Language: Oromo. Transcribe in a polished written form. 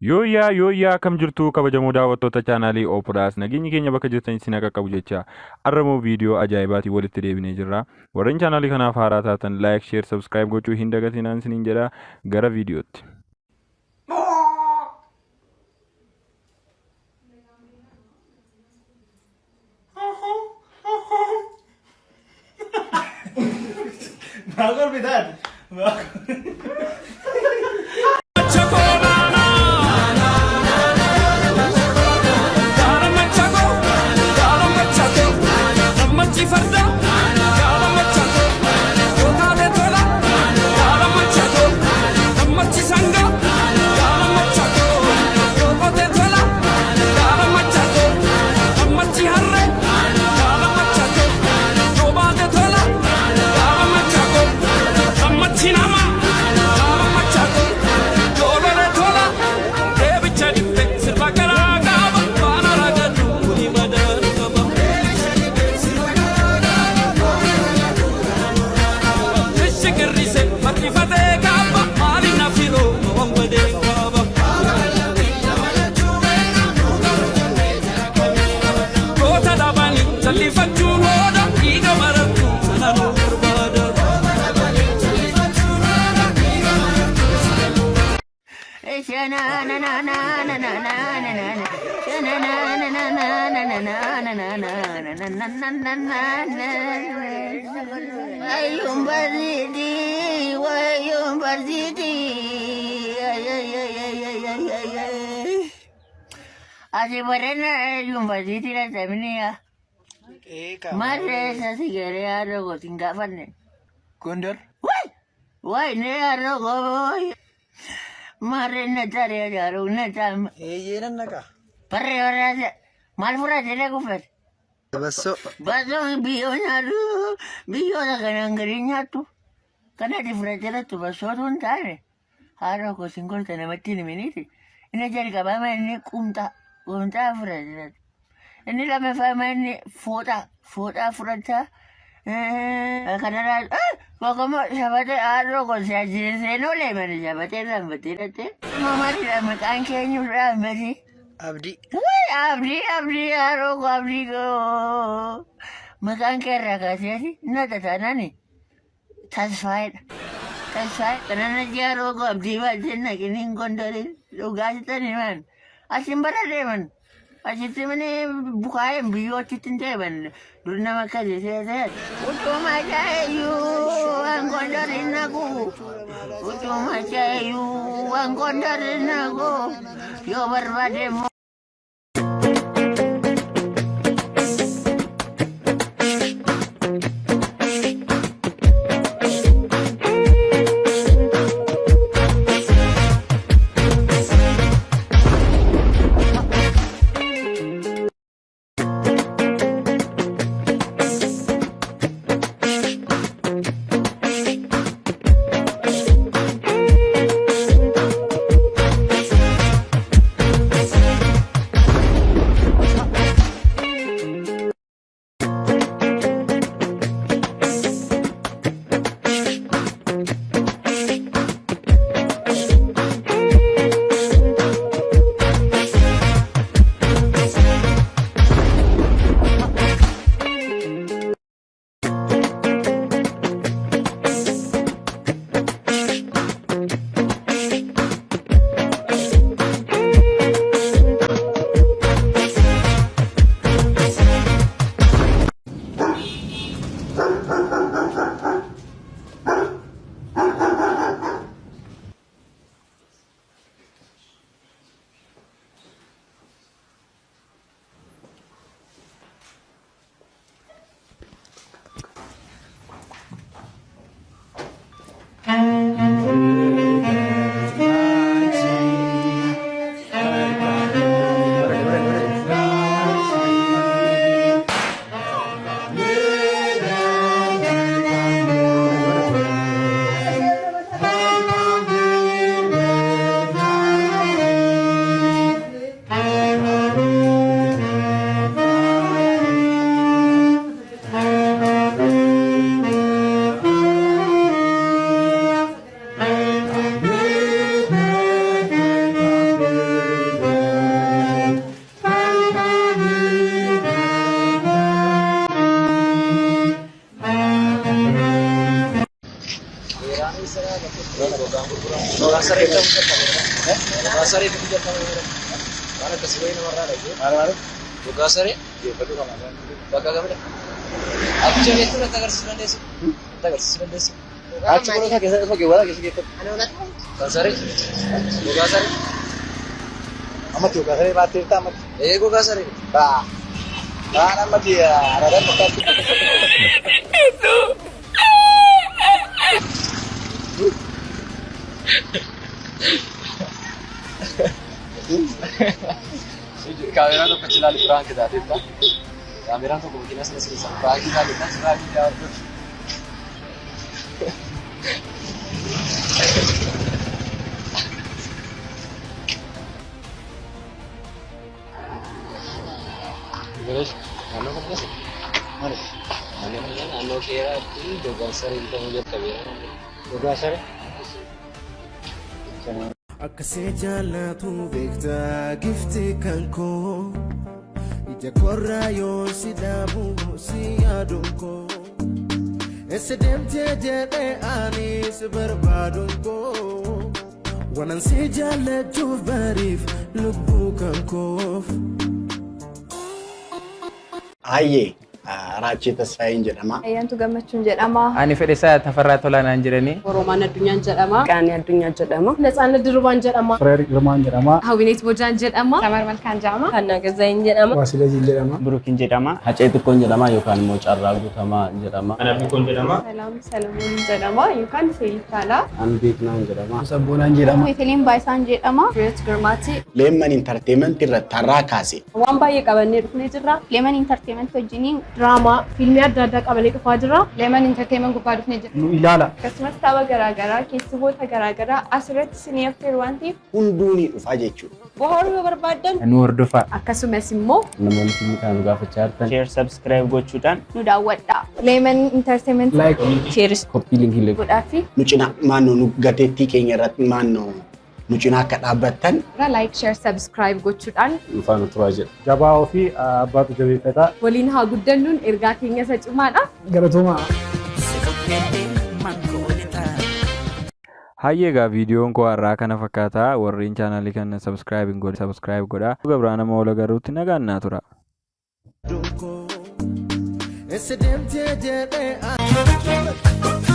Yooyyaa kam jirtu kabajamoo daawwattoota chaanaalii opelas nageenyi keenya bakka jirtan isin akka qabu jecha arramoo viidiyoo ajaa'ibaatii walitti deebinee jirra. Warreen chaanaalii kanaaf haaraa taatan like, share, subscribe gochuu hin dagatinaa isiniin jedha. Gara viidiyootti. Magol bidad. Así buena university la terminé. Más esa siquiera algo sin gafas. Gondor. Guay, ne algo. Más netaria ya una tam. Yeran naka. Parre ahora mal fuera de la gufet. Baso. Baso bio la ganangriña tú. Kana diferente tu baso un tare. Ahora con 50 ne metti minuti. Ina jarga ba mai ne kunta fuera. Ini la me fa mai ne foda fuera. Kanara como sabate algo con se no le me sabate la metirate. Mamá la me can que ni ra me di. Abdi. Abdi algo abdi go. Me can que ra casi no te tanani. Satisfied. Karena dia algo abdi va jenna que ni gondore. Lo gasta ni man. Asimbara de man. Así mana buka bio citin teban. Dulu nama kerja saya. Untuk macam you angkondarin aku. Untuk macam you angkondarin aku. Yo berbademu. Kamera to kecil di perang kita itu. Kamera to kemungkinan selesai perang kita kita seragi jawab. Terus, mana kamu sih? Mana? Mana kira ini juga sering kamu lihat kamera. Juga sering. Akkasee jaallatu beektaa gifti kan koo ija korraa yoo si dhaabu si yaaduun koo eessa deemtee jedhee ani si barbaaduun koo wanan si jaallachuuf bariif lubbuu kan koof. Ayyee raachii tasfaayin jedhama. Ayyaantu gammachuun jedhama. Ani fedhisaa Tafarraa Tolaanaan jedhanii. Oromaan addunyaan jedhama. Qaanii addunyaa jedhama. Natsaannat Dirrubaan jedhama. Fireerik Girmaan jedhama. Hawwineet Bojaan jedhama. Samar Malkaan jedhama. Hannaa Gazayin jedhama. Waasilaziin jedhama. Burukin jedhama. Hacee xiqqoon jedhama yookaan immoo carraa guutamaa jedhama. Anaafikoon jedhama. Salaam Salamuun jedhama yookaan Feeyitaalaa. An Beeknaan jedhama. Sabboonaan jedhama. Weeteliin Baayisaan jedhama. Fireet Girmaati. Leemman intarteementii irratti har'aa kaase. Waan baay'ee qabannee dhufnee jirra. Leeman Intarteementii wajjiniin diraamaa fiilmii adda addaa qabannee dhufaa jirra. Leeman Intarteementii gubbaa dhufnee jirra. Nu ilaala. Akkasumas tapha garaagaraa keessumoota garaagaraa asirratti isinii affeeru waan ta'eef Hunduu ni dhufaa jechuudha. bohaaruu yoo barbaaddan Nu hordofaa. akkasumas immoo Namoonni filmi kana nu gaafachaa jirtan. Share subscribe gochuudhaan nu daawwadhaa. Leeman Intarteementii Like. sheeris koppii linkii godhaa fi Nu cinaa maannoo nu gateettii keenya irratti maannoo nu cinaa akka dhaabbattan like share subscribe gochuudhaan dhufaan turaa jedha. Jabaa ofii abbaatu jabeeffata. waliin haa guddannuun ergaa keenya isa cimaadha. Galatoomaa. Hayyee egaa viidiyoon koo har'aa kana fakkaata. Warreen chaanaalii kana subscribe godhaa. Gabraa nama oola garuutti nagaan naa tura. Eessa deemtee jedhee ani